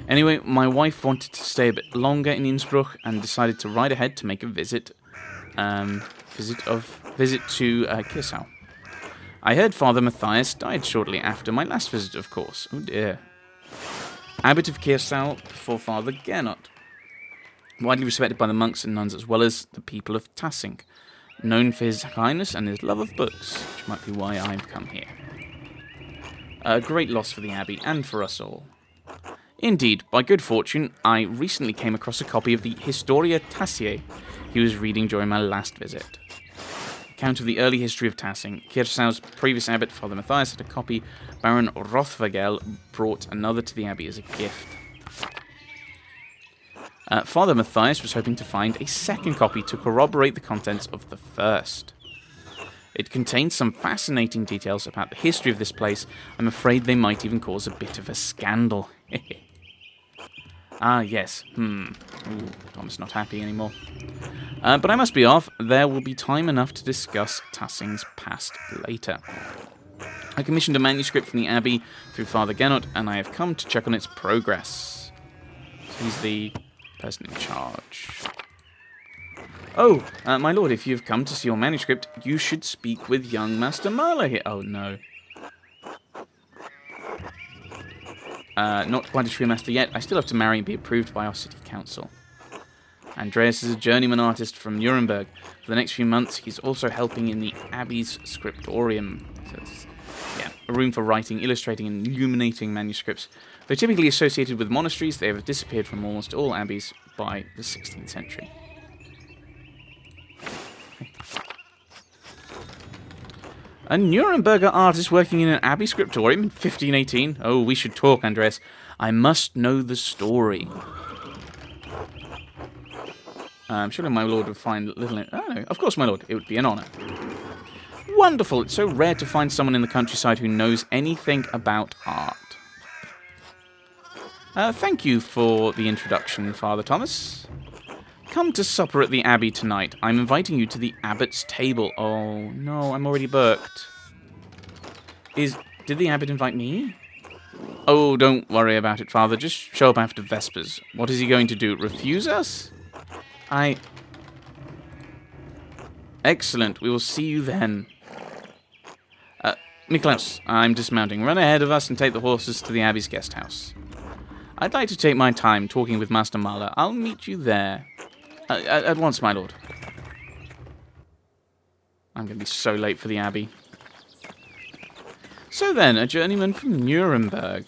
Anyway, my wife wanted to stay a bit longer in Innsbruck and decided to ride ahead to make a visit to Kirsau. I heard Father Matthias died shortly after my last visit, of course. Oh dear. Abbot of Kirsau before Father Gernot. Widely respected by the monks and nuns as well as the people of Tassing. Known for his kindness and his love of books, which might be why I've come here. A great loss for the Abbey and for us all. Indeed, by good fortune, I recently came across a copy of the Historia Tassiae he was reading during my last visit. Account of the early history of Tassing. Kirsau's previous abbot, Father Matthias, had a copy. Baron Rothvagel brought another to the Abbey as a gift. Father Matthias was hoping to find a second copy to corroborate the contents of the first. It contains some fascinating details about the history of this place. I'm afraid they might even cause a bit of a scandal. Ah, yes. Ooh, Thomas not happy anymore. But I must be off. There will be time enough to discuss Tassing's past later. I commissioned a manuscript from the Abbey through Father Gernot, and I have come to check on its progress. He's the person in charge. Oh, my lord, if you've come to see your manuscript, you should speak with young Master Marla here. Oh, no. Not quite a true master yet. I still have to marry and be approved by our city council. Andreas is a journeyman artist from Nuremberg. For the next few months, he's also helping in the Abbey's scriptorium. So it's, a room for writing, illustrating, and illuminating manuscripts. They're typically associated with monasteries. They have disappeared from almost all abbeys by the 16th century. A Nuremberger artist working in an abbey scriptorium in 1518? Oh, we should talk, Andreas. I must know the story. Surely my lord would find little... Oh, no, of course, my lord. It would be an honour. Wonderful. It's so rare to find someone in the countryside who knows anything about art. Thank you for the introduction, Father Thomas. Come to supper at the Abbey tonight. I'm inviting you to the Abbot's table. Oh, no, I'm already booked. Did the Abbot invite me? Oh, don't worry about it, Father. Just show up after Vespers. What is he going to do? Refuse us? Excellent. We will see you then. Niklaus, I'm dismounting. Run ahead of us and take the horses to the Abbey's guest house. I'd like to take my time talking with Master Marla. I'll meet you there. At once, my lord. I'm going to be so late for the Abbey. So then, a journeyman from Nuremberg.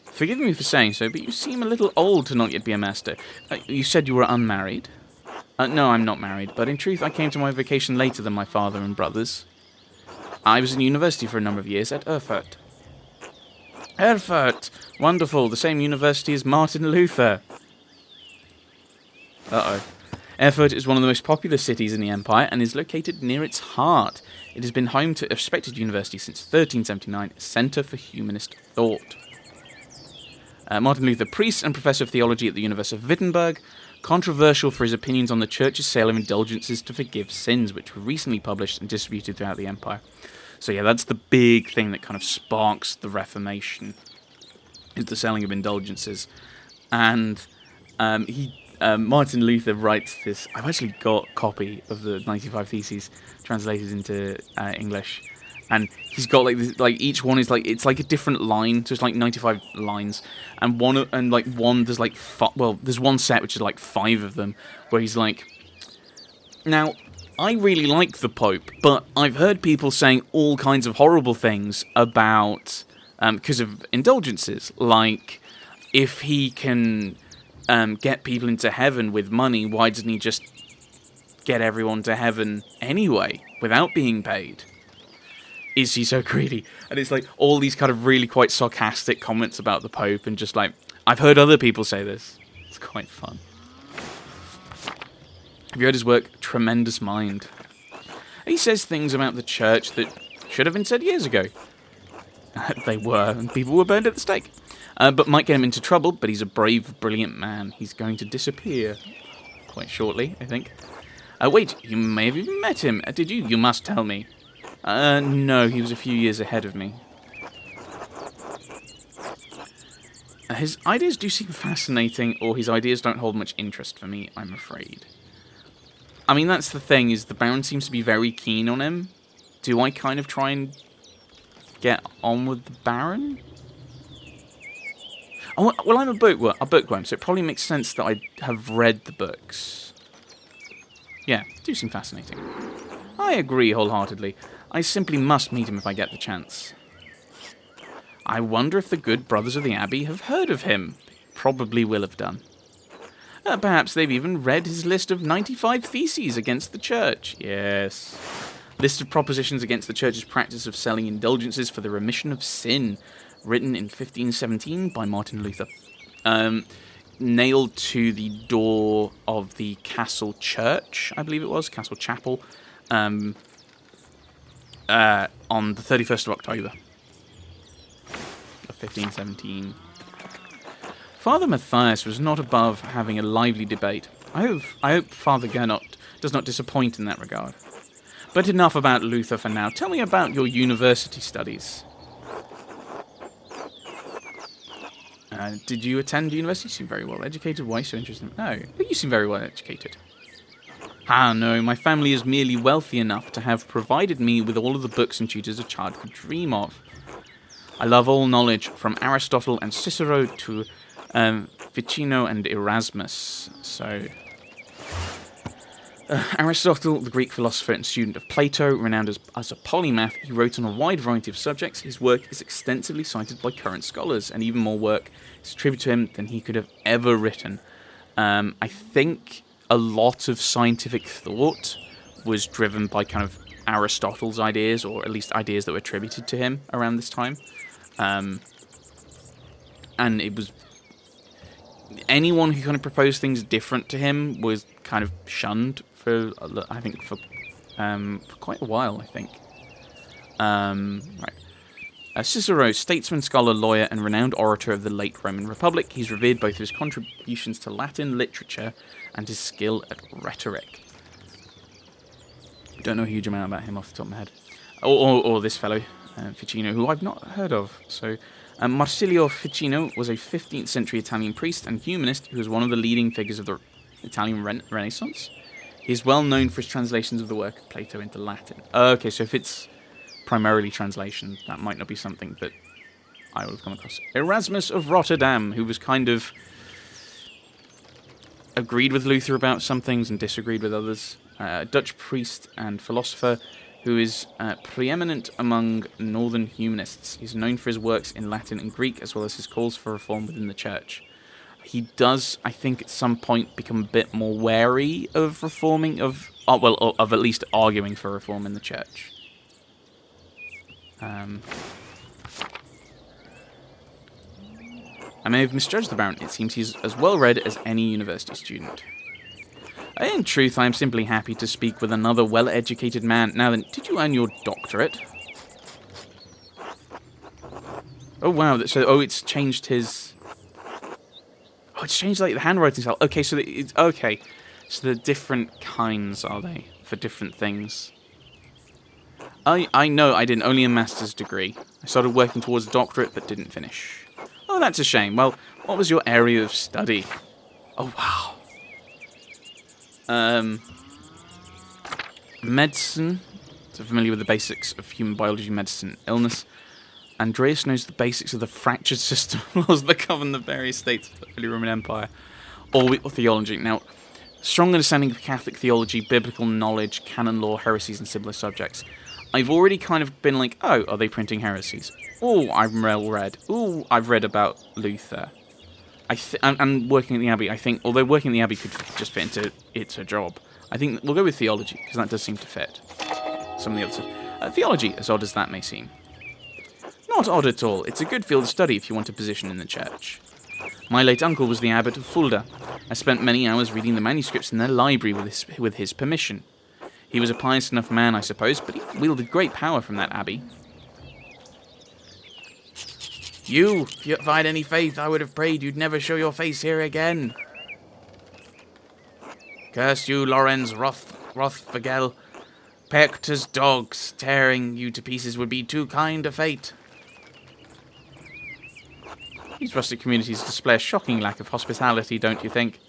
Forgive me for saying so, but you seem a little old to not yet be a master. You said you were unmarried? No, I'm not married, but in truth I came to my vocation later than my father and brothers. I was in university for a number of years at Erfurt. Erfurt! Wonderful, the same university as Martin Luther. Uh-oh. Erfurt is one of the most popular cities in the Empire and is located near its heart. It has been home to a respected university since 1379, a centre for humanist thought. Martin Luther, priest and professor of theology at the University of Wittenberg, controversial for his opinions on the Church's sale of indulgences to forgive sins, which were recently published and distributed throughout the Empire. So yeah, that's the big thing that kind of sparks the Reformation, is the selling of indulgences. And Martin Luther writes this. I've actually got a copy of the 95 Theses translated into English, and he's got like this, like each one is like it's like a different line, so it's like 95 lines, and there's like there's one set which is like 5 of them where he's like, now I really like the Pope, but I've heard people saying all kinds of horrible things about because of indulgences, like if he can get people into heaven with money, why doesn't he just get everyone to heaven anyway, without being paid? Is he so greedy? And it's like all these kind of really quite sarcastic comments about the Pope, and just like, I've heard other people say this. It's quite fun. Have you heard his work? Tremendous Mind. He says things about the church that should have been said years ago. They were, and people were burned at the stake. But might get him into trouble, but he's a brave, brilliant man. He's going to disappear quite shortly, I think. Wait, you may have even met him. Did you? You must tell me. No, he was a few years ahead of me. His ideas do seem fascinating, or his ideas don't hold much interest for me, I'm afraid. I mean, that's the thing, is the Baron seems to be very keen on him. Do I kind of try and get on with the Baron? Oh, well, I'm a bookworm, so it probably makes sense that I have read the books. Yeah, do seem fascinating. I agree wholeheartedly. I simply must meet him if I get the chance. I wonder if the good brothers of the Abbey have heard of him. They probably will have done. Perhaps they've even read his list of 95 theses against the church. Yes. List of propositions against the church's practice of selling indulgences for the remission of sin, written in 1517 by Martin Luther. Nailed to the door of the castle church, I believe it was, castle chapel, on the 31st of October of 1517. Father Matthias was not above having a lively debate. I hope Father Gernot does not disappoint in that regard. But enough about Luther for now. Tell me about your university studies. Did you attend university? You seem very well educated. Why so interested? No, but you seem very well educated. Ah, no, my family is merely wealthy enough to have provided me with all of the books and tutors a child could dream of. I love all knowledge, from Aristotle and Cicero to Ficino and Erasmus. So, Aristotle, the Greek philosopher and student of Plato, renowned as a polymath, he wrote on a wide variety of subjects. His work is extensively cited by current scholars, and even more work is attributed to him than he could have ever written. I think a lot of scientific thought was driven by kind of Aristotle's ideas, or at least ideas that were attributed to him around this time. And it was... anyone who kind of proposed things different to him was kind of shunned for, I think, for quite a while, I think. Right. Cicero, statesman, scholar, lawyer, and renowned orator of the late Roman Republic, he's revered both for his contributions to Latin literature and his skill at rhetoric. Don't know a huge amount about him off the top of my head. Or this fellow, Ficino, who I've not heard of. So, Marsilio Ficino was a 15th century Italian priest and humanist who was one of the leading figures of the Italian Renaissance. He is well known for his translations of the work of Plato into Latin. Okay, so if it's primarily translation, that might not be something that I would have come across. Erasmus of Rotterdam, who was kind of agreed with Luther about some things and disagreed with others. A Dutch priest and philosopher who is preeminent among northern humanists. He's known for his works in Latin and Greek, as well as his calls for reform within the church. He does, I think, at some point become a bit more wary of reforming, of at least arguing for reform in the church. I may have misjudged the Baron. It seems he's as well read as any university student. In truth, I am simply happy to speak with another well-educated man. Now then, did you earn your doctorate? Oh, wow. So, it's changed his... Oh, it's changed, like, the handwriting style. Okay, so it's... Okay. So the different kinds, are they? For different things. I know I didn't. Only a master's degree. I started working towards a doctorate, but didn't finish. Oh, that's a shame. Well, what was your area of study? Oh, wow. Medicine. So familiar with the basics of human biology, medicine, illness. Andreas knows the basics of the fractured system laws that govern the various states of the Holy Roman Empire. Or theology. Now, strong understanding of Catholic theology, biblical knowledge, canon law, heresies, and similar subjects. I've already kind of been like, oh, are they printing heresies? Oh, I'm well read. Oh, I've read about Luther. And working at the Abbey, I think, although working at the Abbey could just fit into it's a job, I think we'll go with theology, because that does seem to fit some of the other stuff. Theology, as odd as that may seem. Not odd at all. It's a good field of study if you want a position in the church. My late uncle was the abbot of Fulda. I spent many hours reading the manuscripts in their library with his permission. He was a pious enough man, I suppose, but he wielded great power from that abbey. If you had any faith, I would have prayed you'd never show your face here again. Curse you, Lorenz Rothfagel. Pecked as dogs, tearing you to pieces would be too kind a fate. These rustic communities display a shocking lack of hospitality, don't you think?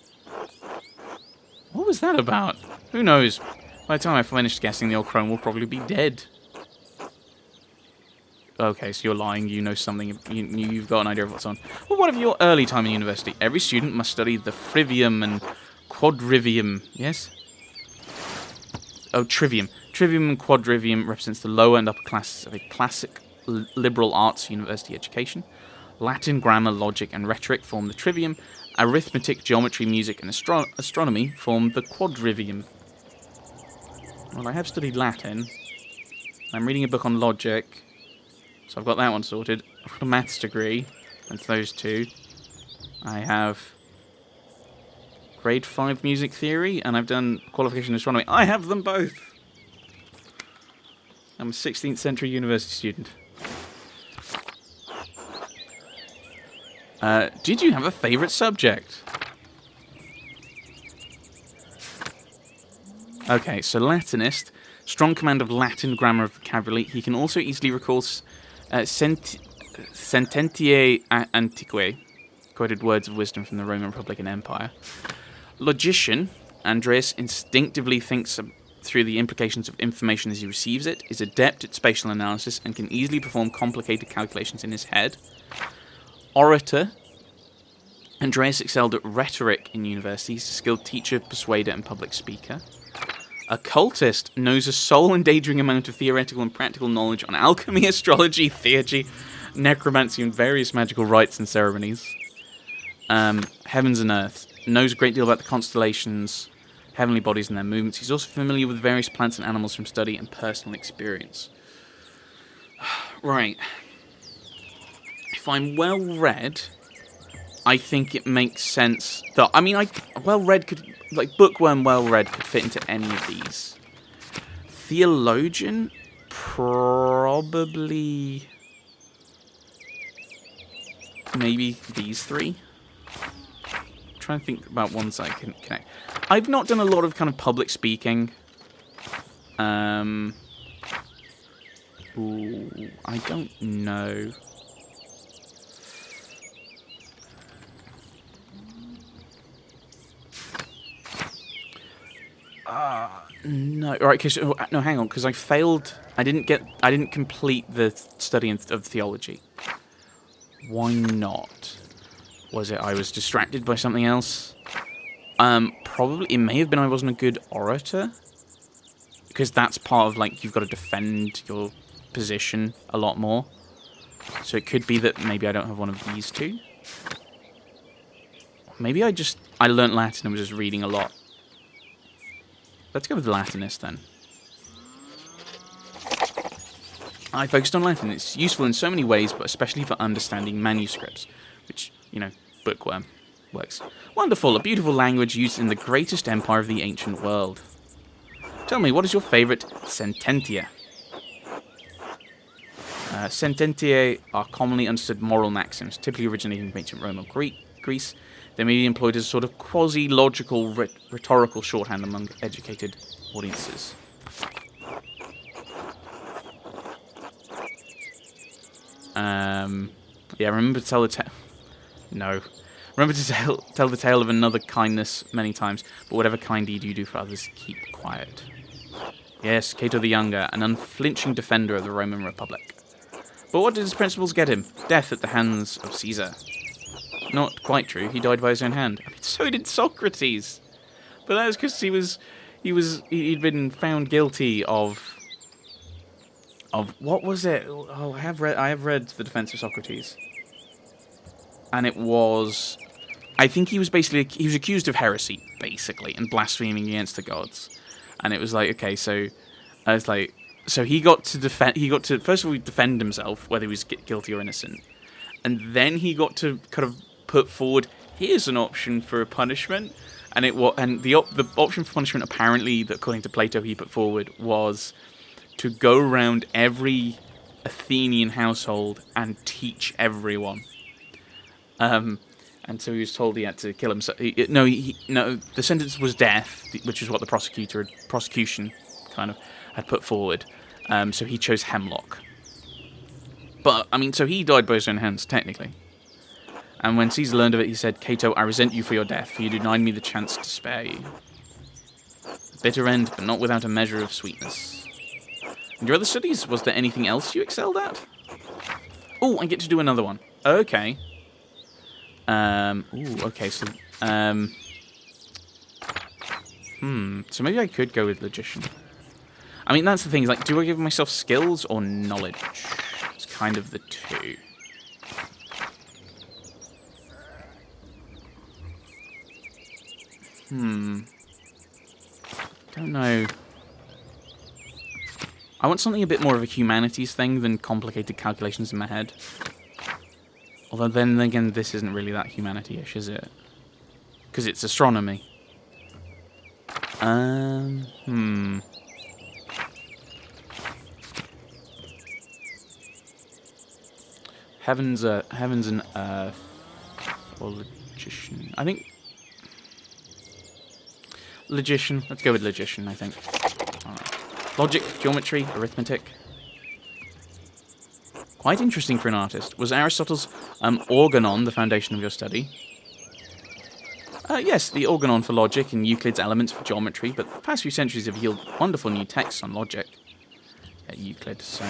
What was that about? Who knows? By the time I finished guessing, the old crone will probably be dead. Okay, so you're lying. You know something. You've got an idea of what's on. Well, what of your early time in university? Every student must study the trivium and quadrivium. Yes? Oh, trivium. Trivium and quadrivium represents the lower and upper classes of a classic liberal arts university education. Latin, grammar, logic, and rhetoric form the trivium. Arithmetic, geometry, music, and astronomy form the quadrivium. Well, I have studied Latin. I'm reading a book on logic, so I've got that one sorted. I've got a maths degree, and those two. I have grade 5 music theory, and I've done qualification in astronomy. I have them both! I'm a 16th century university student. Did you have a favourite subject? Okay, so Latinist, strong command of Latin grammar and vocabulary. He can also easily recall sententiae antiquae, quoted words of wisdom from the Roman Republic and Empire. Logician, Andreas instinctively thinks through the implications of information as he receives it, is adept at spatial analysis, and can easily perform complicated calculations in his head. Orator, Andreas excelled at rhetoric in university. He's a skilled teacher, persuader, and public speaker. Occultist, knows a soul-endangering amount of theoretical and practical knowledge on alchemy, astrology, theurgy, necromancy, and various magical rites and ceremonies. Heavens and earth, knows a great deal about the constellations, heavenly bodies and their movements. He's also familiar with various plants and animals from study and personal experience. Right. If I'm well-read, I think it makes sense that... I mean, well-read could... Like, bookworm well-read could fit into any of these. Theologian? Probably... Maybe these three? I'm trying to think about ones I can connect. I've not done a lot of kind of public speaking. Ooh, I don't know. No. All right. Cause no, hang on. Because I failed. I didn't complete the study of theology. Why not? Was it I was distracted by something else? Probably. It may have been I wasn't a good orator. Because that's part of, like, you've got to defend your position a lot more. So it could be that maybe I don't have one of these two. Maybe I learnt Latin and was just reading a lot. Let's go with the Latinist then. I focused on Latin. It's useful in so many ways, but especially for understanding manuscripts, which, you know, bookworm works. Wonderful, a beautiful language used in the greatest empire of the ancient world. Tell me, what is your favourite sententia? Sententiae are commonly understood moral maxims, typically originating from ancient Rome or Greece. They may be employed as a sort of quasi-logical rhetorical shorthand among educated audiences. Yeah, remember to tell the tale... No. Remember to tell the tale of another kindness many times, but whatever kind deed you do for others, keep quiet. Yes, Cato the Younger, an unflinching defender of the Roman Republic. But what did his principles get him? Death at the hands of Caesar. Not quite true. He died by his own hand. I mean, so did Socrates. But that was because he'd been found guilty of what was it? Oh, I have read The Defense of Socrates. And it was, I think he was accused of heresy, basically, and blaspheming against the gods. And it was like, okay, so I was like, so he got to first of all defend himself, whether he was guilty or innocent. And then he got to kind of put forward, here's an option for a punishment, and the option for punishment, apparently, that according to Plato he put forward, was to go around every Athenian household and teach everyone. And so he was told he had to kill himself. No, the sentence was death, which is what the prosecution kind of had put forward. So he chose hemlock. But I mean, so he died by his own hands, technically. And when Caesar learned of it, he said, Cato, I resent you for your death, for you denied me the chance to spare you. Bitter end, but not without a measure of sweetness. And your other studies, was there anything else you excelled at? Oh, I get to do another one. Okay. Okay, so... So maybe I could go with Logician. I mean, that's the thing, is like, do I give myself skills or knowledge? It's kind of the two. Don't know. I want something a bit more of a humanities thing than complicated calculations in my head. Although then again, this isn't really that humanity-ish, is it? Because it's astronomy. Heavens and Earth. Or Logician. I think... Logician. Let's go with Logician, I think. Alright. Logic, geometry, arithmetic. Quite interesting for an artist. Was Aristotle's organon the foundation of your study? Yes, the organon for logic and Euclid's Elements for geometry, but the past few centuries have yielded wonderful new texts on logic. Euclid, so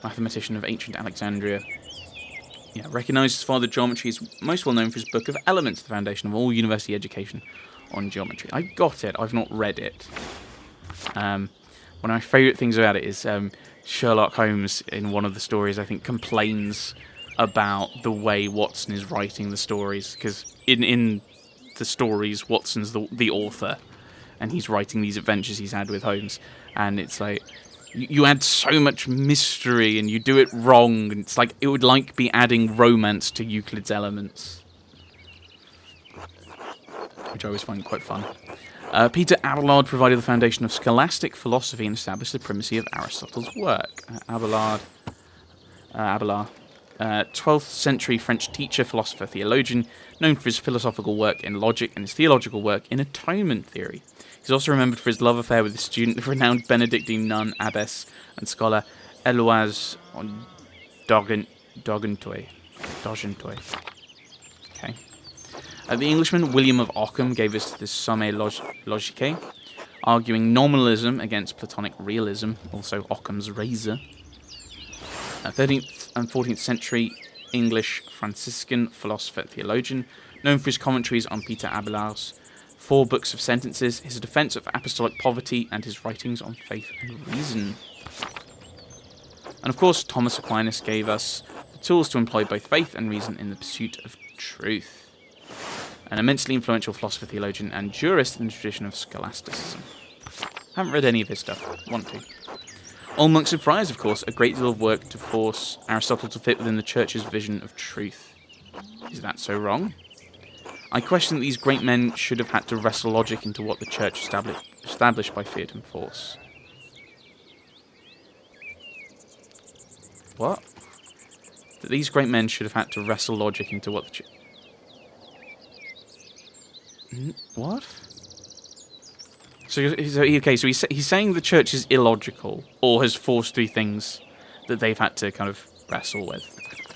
mathematician of ancient Alexandria. Yeah, recognised as father of geometry, is most well known for his book of Elements, the foundation of all university education on geometry. I got it, I've not read it. One of my favourite things about it is Sherlock Holmes, in one of the stories, I think, complains about the way Watson is writing the stories, because in the stories, Watson's the author, and he's writing these adventures he's had with Holmes, and it's like, you add so much mystery, and you do it wrong, and it's like, it would be adding romance to Euclid's Elements. Which I always find quite fun. Peter Abelard provided the foundation of scholastic philosophy and established the primacy of Aristotle's work. Abelard, 12th century French teacher, philosopher, theologian, known for his philosophical work in logic and his theological work in atonement theory. He's also remembered for his love affair with his student, the renowned Benedictine nun, abbess, and scholar Eloise d'Argenteuil. Okay. The Englishman William of Ockham gave us the Somme Logique, arguing nominalism against Platonic realism, also Ockham's razor. 13th and 14th century English Franciscan philosopher and theologian, known for his commentaries on Peter Abelard's 4 books of sentences, his defence of apostolic poverty, and his writings on faith and reason. And of course, Thomas Aquinas gave us the tools to employ both faith and reason in the pursuit of truth. An immensely influential philosopher, theologian, and jurist in the tradition of scholasticism. Haven't read any of his stuff. Want to. All monks and friars, of course, a great deal of work to force Aristotle to fit within the Church's vision of truth. Is that so wrong? I question that these great men should have had to wrestle logic into what the Church established by fiat and force. What? That these great men should have had to wrestle logic into what the Church... What? So he's saying the Church is illogical, or has forced through things that they've had to kind of wrestle with.